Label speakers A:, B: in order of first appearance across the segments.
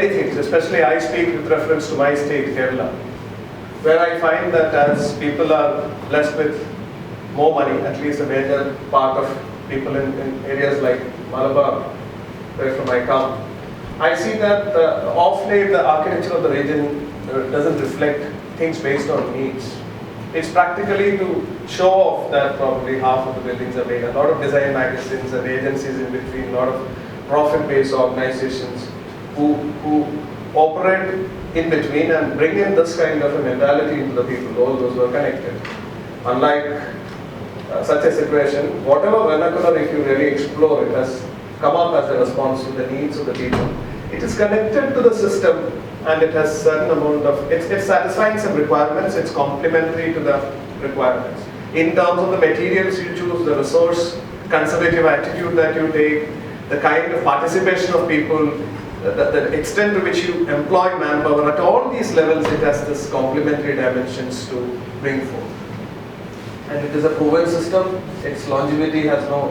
A: many things, especially I speak with reference to my state, Kerala, where I find that as people are blessed with more money, at least a major part of people in areas like Malabar, where from I come, I see that of late the architecture of the region doesn't reflect things based on needs. It's practically to show off that probably half of the buildings are made. A lot of design magazines and agencies in between, a lot of profit-based organizations who operate in between and bring in this kind of a mentality into the people, all those who are connected. Unlike such a situation, whatever vernacular, if you really explore it, has come up as a response to the needs of the people. It is connected to the system and it has certain amount of, it's satisfying some requirements, it's complementary to the requirements. In terms of the materials you choose, the resource conservative attitude that you take, the kind of participation of people, the extent to which you employ manpower, at all these levels it has this complementary dimensions to bring forth. And it is a proven system, its longevity has no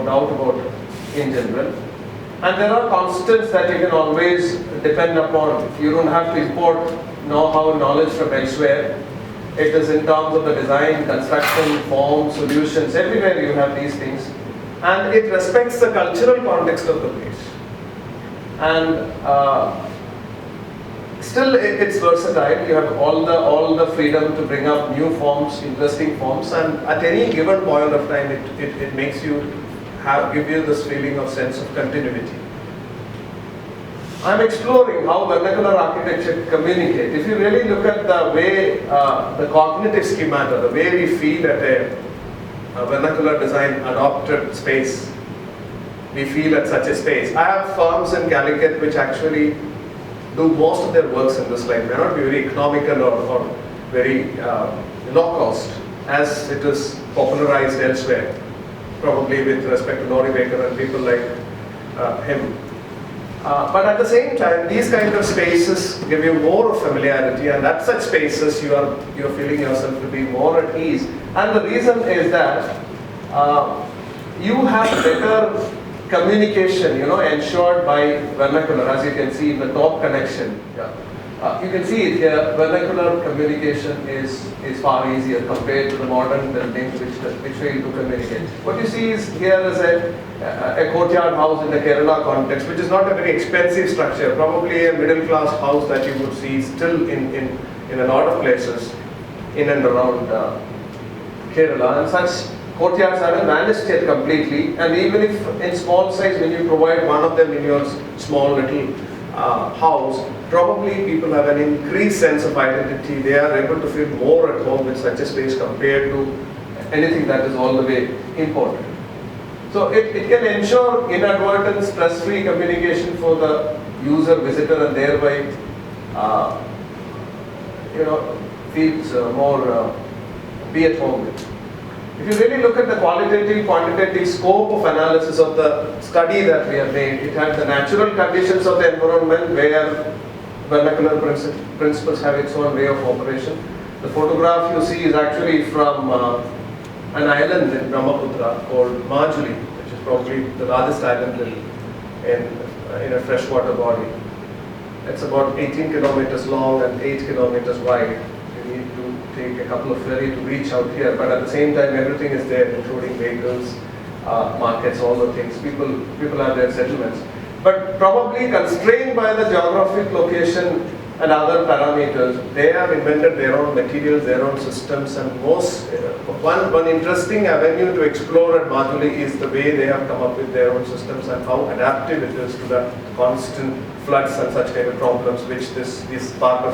A: doubt about it in general. And there are constants that you can always depend upon. You don't have to import know-how, knowledge from elsewhere. It is in terms of the design, construction, form, solutions, everywhere you have these things. And it respects the cultural context of the place. And still it's versatile. You have all the freedom to bring up new forms, interesting forms, and at any given point of time it makes you give you this feeling of sense of continuity. I'm exploring how vernacular architecture communicates. If you really look at the way the cognitive schemata, the way we feel at a vernacular design adopted space, we feel at such a space. I have firms in Calicut which actually do most of their works in this line. May not be very economical or very low cost as it is popularized elsewhere, probably with respect to Nori Baker and people like him. But at the same time, these kind of spaces give you more of familiarity, and at such spaces you're feeling yourself to be more at ease. And the reason is that you have better communication, ensured by vernacular, as you can see in the top connection. You can see it here. Vernacular communication is far easier compared to the modern buildings which way to communicate. What you see is here is a courtyard house in the Kerala context, which is not a very expensive structure, probably a middle class house that you would see still in a lot of places in and around Kerala. And such courtyards haven't vanished yet completely, and even if in small size, when you provide one of them in your small little house, probably people have an increased sense of identity. They are able to feel more at home with such a space compared to anything that is all the way imported. So it can ensure inadvertent stress-free communication for the user, visitor, and thereby feels more be at home with. If you really look at the qualitative, quantitative scope of analysis of the study that we have made, it had the natural conditions of the environment where vernacular principles have its own way of operation. The photograph you see is actually from an island in Brahmaputra called Majuli, which is probably the largest island in a freshwater body. It's about 18 kilometers long and 8 kilometers wide. You need to take a couple of ferries to reach out here, but at the same time everything is there, including vehicles, markets, all the things. People have their settlements. But probably constrained by the geographic location and other parameters, they have invented their own materials, their own systems, and one interesting avenue to explore at Majuli is the way they have come up with their own systems and how adaptive it is to the constant floods and such kind of problems which this part of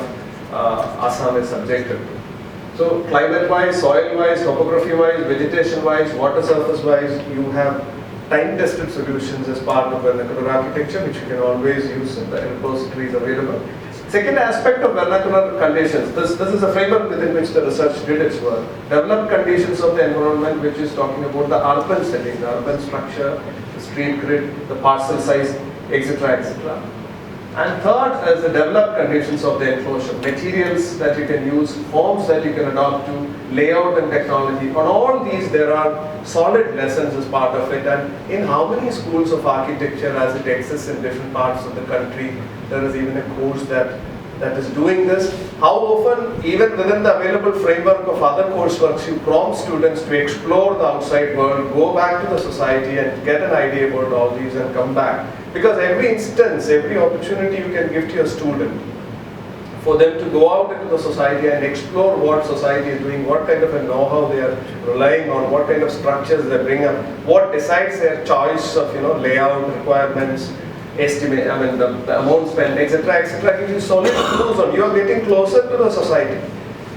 A: Assam is subjected to. So climate-wise, soil-wise, topography-wise, vegetation-wise, water surface-wise, you have time-tested solutions as part of vernacular architecture, which you can always use in the repositories available. Second aspect of vernacular conditions, this is a framework within which the research did its work. Developed conditions of the environment, which is talking about the urban setting, the urban structure, the street grid, the parcel size, etc., etc. And third is the developed conditions of the enclosure, materials that you can use, forms that you can adopt to, layout and technology. On all these there are solid lessons as part of it, and in how many schools of architecture as it exists in different parts of the country, there is even a course that is doing this. How often, even within the available framework of other courseworks, you prompt students to explore the outside world, go back to the society and get an idea about all these and come back. Because every instance, every opportunity you can give to your student for them to go out into the society and explore what society is doing, what kind of a know-how they are relying on, what kind of structures they bring up, what decides their choice of layout requirements, estimate, the amount spent, etc., etc. Gives you solid clues on. You are getting closer to the society.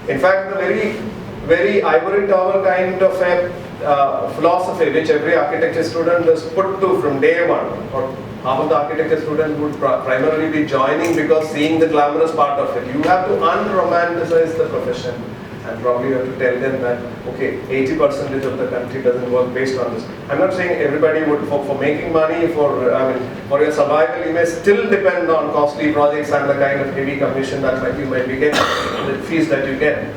A: In fact, the very ivory tower kind of a philosophy which every architecture student is put to from day one, or half of the architecture students would primarily be joining because seeing the glamorous part of it. You have to unromanticize the profession, and probably you have to tell them that, okay, 80% of the country doesn't work based on this. I'm not saying everybody would, for making money, for your survival, you may still depend on costly projects and the kind of heavy commission that you might be getting, the fees that you get.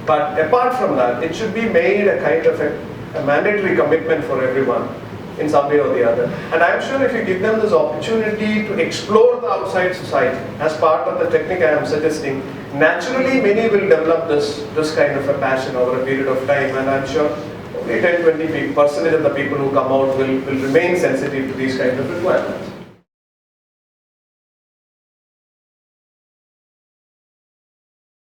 A: But apart from that, it should be made a kind of a mandatory commitment for everyone in some way or the other. And I'm sure if you give them this opportunity to explore the outside society as part of the technique I am suggesting, naturally many will develop this kind of a passion over a period of time, and I'm sure only 10-20% of the people who come out will remain sensitive to these kind of requirements.